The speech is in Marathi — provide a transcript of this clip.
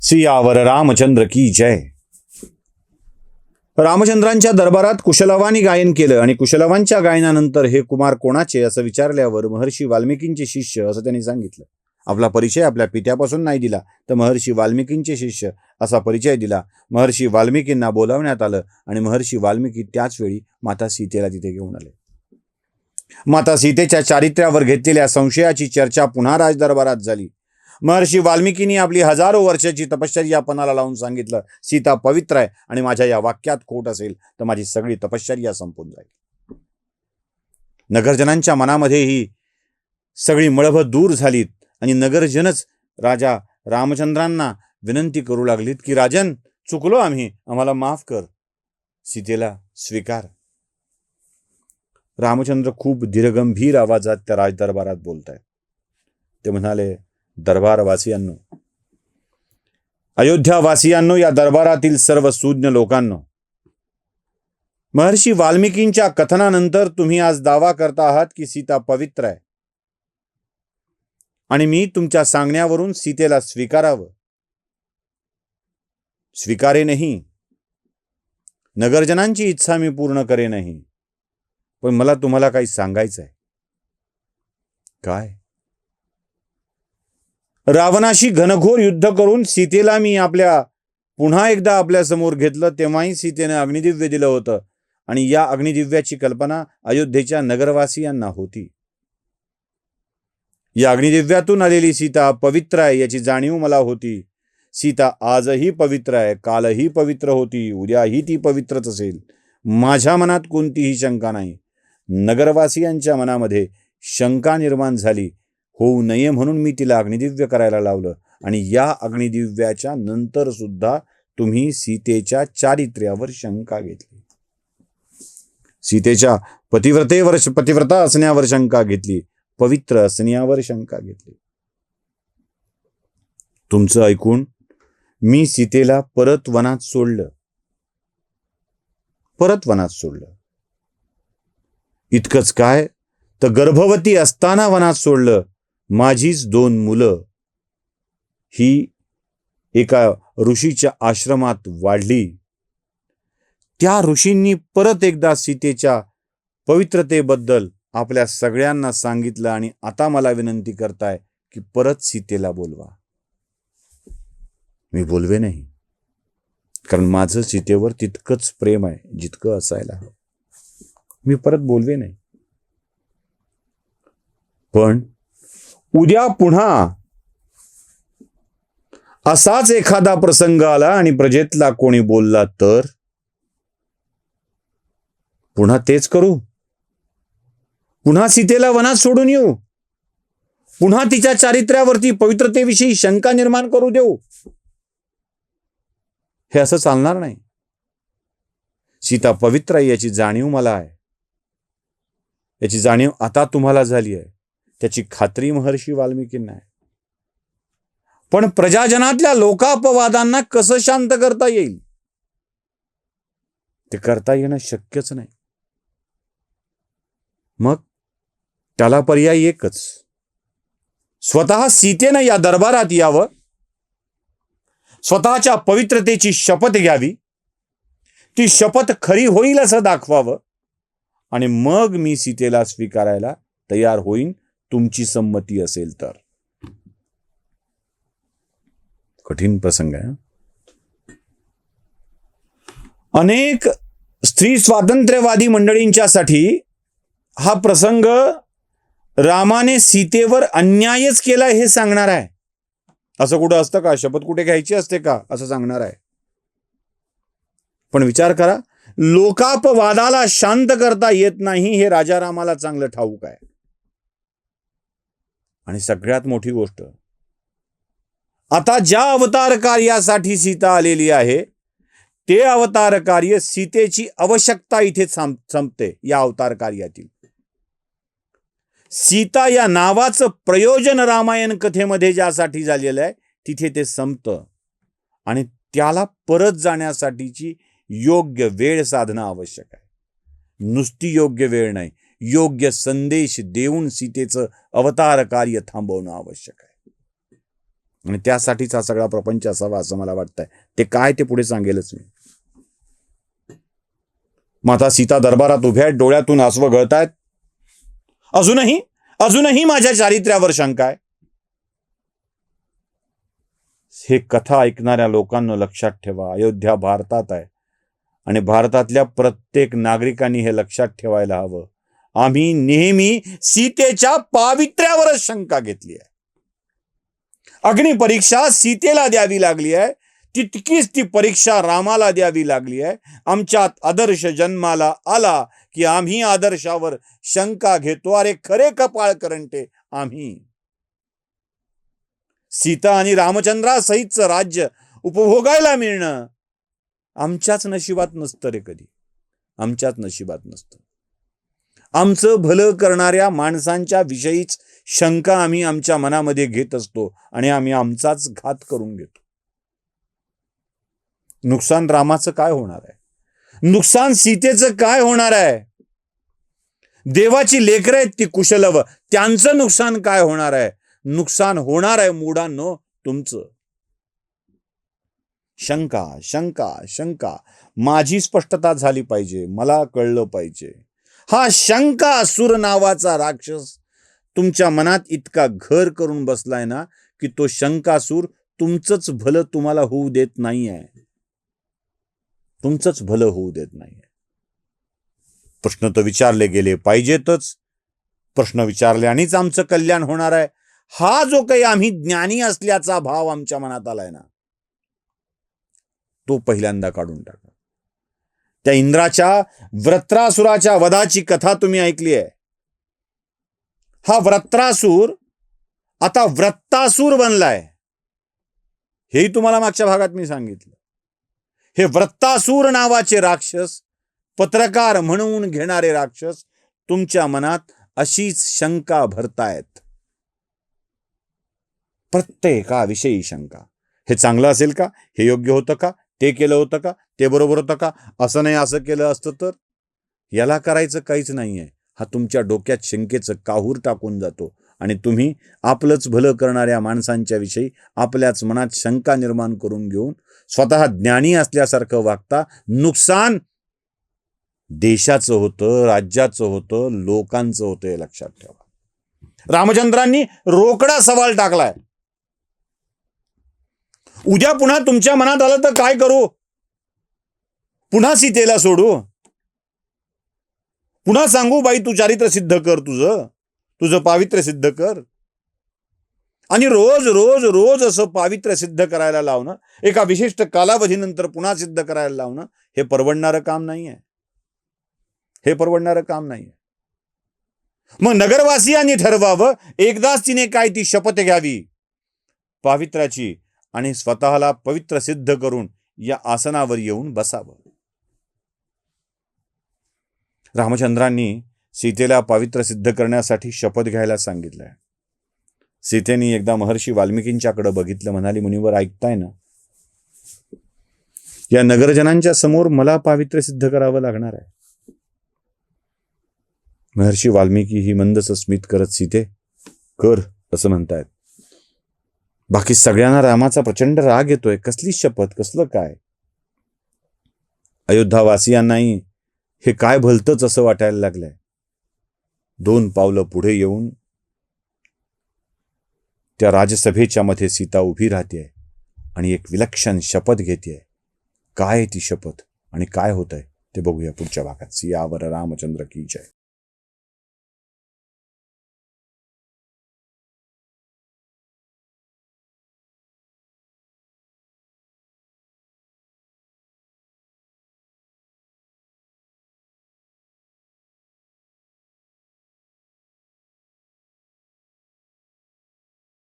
सियावर रामचंद्र की जय. रामचंद्रांच्या दरबारात कुशलवानी गायन केलं आणि कुशलवांच्या गायनानंतर हे कुमार कोणाचे असं विचारल्यावर महर्षी वाल्मिकींचे शिष्य असं त्यांनी सांगितलं. आपला परिचय आपल्या पित्यापासून नाही दिला तर महर्षी वाल्मिकींचे शिष्य असा परिचय दिला. महर्षी वाल्मिकींना बोलावण्यात आलं आणि महर्षी वाल्मिकी त्याच वेळी माता सीतेला तिथे घेऊन आले. माता सीतेच्या चारित्र्यावर घेतलेल्या संशयाची चर्चा पुन्हा राजदरबारात झाली. महर्षी वाल्मिकींनी आपली हजारो वर्षाची तपश्चर्या पणाला लावून सांगितलं, सीता पवित्र आहे आणि माझ्या या वाक्यात खोट असेल तर माझी सगळी तपश्चर्या संपून जाईल. नगरजनांच्या मनामध्ये ही सगळी मळभ दूर झालीत आणि नगरजनच राजा रामचंद्रांना विनंती करू लागलीत की राजन, चुकलो आम्ही, आम्हाला माफ कर, सीतेला स्वीकार. रामचंद्र खूप दीर्घगंभीर आवाजात त्या राजदरबारात बोलतायत. ते म्हणाले, दरबारवासियांनो, अयोध्यावासियांनो, या दरबारातील सर्व सुज्ञ लोकांनो, महर्षी वाल्मिकींच्या कथनानंतर तुम्ही आज दावा करता आहात की सीता पवित्र आहे आणि मी तुमच्या सांगण्यावरून सीतेला स्वीकारावं. स्वीकारे नाही, नगरजनांची इच्छा मी पूर्ण करे नाही, पण मला तुम्हाला काही सांगायचं आहे. काय? रावणाशी घनघोर युद्ध करून सीतेला मी पुन्हा एकदा आपल्या समोर घेतलं, तेव्हाही सीतेने अग्निदिव्य दिलं होतं आणि या अग्निदिव्याची कल्पना अयोध्येच्या नगरवासियांना होती. या अग्निदिव्यातून आलेली सीता पवित्र आहे याची जाणीव मला होती. सीता आजही पवित्र आहे, कालही पवित्र होती, उद्याही ती पवित्रच असेल. माझ्या मनात कोणतीही शंका नाही. नगरवासियांच्या मनामध्ये शंका निर्माण झाली, होऊ नये म्हणून मी तिला अग्निदिव्य करायला लावलं आणि या अग्निदिव्याच्या नंतर सुद्धा तुम्ही सीतेच्या चारित्र्यावर शंका घेतली, सीतेच्या पतिव्रता असण्यावर शंका घेतली, पवित्र असण्यावर शंका घेतली. तुमचं ऐकून मी सीतेला परत वनात सोडलं. इतकंच काय, तर गर्भवती असताना वनात सोडलं. माझीच 2 मुलं ही एका ऋषीच्या आश्रमात वाढली. त्या ऋषींनी परत एकदा सीतेच्या पवित्रतेबद्दल आपल्या सगळ्यांना सांगितलं आणि आता मला विनंती करताय की परत सीतेला बोलवा. मी बोलवे नाही, कारण माझं सीतेवर तितकंच प्रेम आहे जितकं असायला हवं. मी परत बोलवे नाही. पण उद्या पुन्हा असाच एखादा प्रसंग आला आणि प्रजेतला कोणी बोलला तर पुन्हा तेच करू, पुन्हा सीतेला वनात सोडून येऊ, पुन्हा तिच्या चारित्र्यावरती पवित्रतेविषयी शंका निर्माण करू देऊ. हे असं चालणार नाही. सीता पवित्र आहे याची जाणीव मला आहे. याची जाणीव आता तुम्हाला झाली आहे, त्याची खात्री महर्षी वाल्मिकींना आहे. पण प्रजाजनातल्या लोकापवादांना कसं शांत करता येईल? ते करता येणं शक्यच नाही. मग त्याला पर्याय एकच, स्वतः सीतेनं या दरबारात यावं, स्वतःच्या पवित्रतेची शपथ घ्यावी, ती शपथ खरी होईल असं दाखवावं आणि मग मी सीतेला स्वीकारायला तयार होईन, तुमची संमती असेल तर. कठीण प्रसंग आहे. अनेक स्त्री स्वातंत्र्यवादी मंडळींच्यासाठी हा प्रसंग रामाने सीतेवर अन्यायच केला हे सांगणार आहे. असं कुठं असतं का? शपथ कुठे घ्यायची असते का असं सांगणार आहे. पण विचार करा, लोकापवादाला शांत करता येत नाही हे राजा रामाला चांगलं ठाऊक आहे. आणि सगळ्यात मोठी गोष्ट, आता ज्या अवतार कार्यासाठी सीता आलेली आहे ते अवतार कार्य, सीतेची आवश्यकता इथे संपते. या अवतार कार्यातील सीता या नावाचं प्रयोजन रामायण कथेमध्ये ज्यासाठी झालेलं आहे तिथे ते संपतं आणि त्याला परत जाण्यासाठीची योग्य वेळ साधणं आवश्यक आहे. नुसती योग्य वेळ नाही, योग्य संदेश देऊन सीतेचं अवतार कार्य थांबवणं आवश्यक आहे. आणि त्यासाठीच हा सगळा प्रपंच असावा असं मला वाटतंय. ते काय ते पुढे सांगेलच मी. माता सीता दरबारात उभ्या आहेत, डोळ्यातून आसवं गळतायत. अजूनही माझ्या चारित्र्यावर शंका आहे. हे कथा ऐकणाऱ्या लोकांना लक्षात ठेवा, अयोध्या भारतात आहे आणि भारतातल्या प्रत्येक नागरिकांनी हे लक्षात ठेवायला हवं. आम्ही नेहमी सीतेच्या पावित्र्यावरच शंका घेतली आहे. अग्निपरीक्षा सीतेला द्यावी लागली आहे, तितकीच ती परीक्षा रामाला द्यावी लागली आहे. आमच्यात आदर्श जन्माला आला की आम्ही आदर्शावर शंका घेतो. अरे खरे कपाळ करंटे आम्ही. सीता आणि रामचंद्रासहितचं राज्य उपभोगायला मिळणं आमच्याच नशिबात नसतं रे. कधी आमच्याच नशिबात नसतं. आमचं भलं करणाऱ्या माणसांच्या विषयीच शंका आम्ही आमच्या मनामध्ये घेत असतो आणि आम्ही आमचाच घात करून घेतो. नुकसान रामाचं काय होणार आहे? नुकसान सीतेचं काय होणार आहे? देवाची लेकरं आहेत ती कुशलव, त्यांचं नुकसान काय होणार आहे? नुकसान होणार आहे मूढांनो तुमचं. शंका शंका शंका. माझी स्पष्टता झाली पाहिजे, मला कळलं पाहिजे. हा शंकासूर नावाचा राक्षस तुमच्या मनात इतका घर करून बसलाय ना की तो शंकासूर तुमचंच भलं तुम्हाला होऊ देत नाहीये. तुमचंच भलं होऊ देत नाहीये. प्रश्न तर विचारले गेले पाहिजेतच. प्रश्न विचारल्यानेच आमचं कल्याण होणार आहे. हा जो काही आम्ही ज्ञानी असल्याचा भाव आमच्या मनात आलाय ना, तो पहिल्यांदा काढून टाका. त्या इंद्राच्या वृत्रासुराच्या वधाची कथा तुम्ही ऐकली आहे. हा वृत्रासूर आता वृत्तासूर बनलाय, हेही तुम्हाला मागच्या भागात मी सांगितलं. हे वृत्तासूर नावाचे राक्षस, पत्रकार म्हणून घेणारे राक्षस तुमच्या मनात अशीच शंका भरतायत. प्रत्येकाविषयी शंका. हे चांगलं असेल का? हे योग्य होतं का? ते केलं होतं का? ते बरोबर होतं का? असं नाही, असं केलं असतं तर? याला करायचं काहीच नाहीये. हा तुमच्या डोक्यात शंकेचं काहूर टाकून जातो आणि तुम्ही आपलंच भलं करणाऱ्या माणसांच्या विषयी आपल्याच मनात शंका निर्माण करून घेऊन स्वतः ज्ञानी असल्यासारखं वागता. नुकसान देशाचं होतं, राज्याचं होतं, लोकांचं होतं, हे लक्षात ठेवा. रामचंद्रांनी रोकडा सवाल टाकलाय. उद्या पुन्हा तुमच्या मनात आलं तर काय करू? पुन्हा सीतेला सोडू? पुन्हा सांगू बाई तू चारित्र्य सिद्ध कर, तुझं पावित्र्य सिद्ध कर? आणि रोज रोज रोज असं पावित्र्य सिद्ध करायला लावणं, एका विशिष्ट कालावधीनंतर पुन्हा सिद्ध करायला लावणं, हे परवडणारं काम नाहीये. हे परवडणारं काम नाहीये. मग नगरवासियांनी ठरवावं, एकदाच तिने काय ती शपथ घ्यावी पावित्र्याची आणि स्वतःला पवित्र सिद्ध करून या आसनावर येऊन बसावं. रामचंद्रांनी सीतेला पावित्र सिद्ध करण्यासाठी शपथ घ्यायला सांगितलंय. सीतेने एकदा महर्षी वाल्मिकींच्याकडे बघितलं, म्हणाली, मुनिवर ऐकताय ना, या नगरजनांच्या समोर मला पावित्र्य सिद्ध करावं लागणार आहे. महर्षी वाल्मिकी ही मंदच स्मित करत, सीते कर असं म्हणतायत. बाकी सगळ्यांना रामाचा प्रचंड राग येतोय. कसली शपथ, कसलं काय? अयोध्यावासियांनाही हे काय भलतंच असं वाटायला लागलंय. 2 पावलं पुढे येऊन त्या राजसभेच्या मध्ये सीता उभी राहते आणि एक विलक्षण शपथ घेते. काय ती शपथ आणि काय होतंय ते बघूया पुढच्या भागात. सियावर रामचंद्र की जय.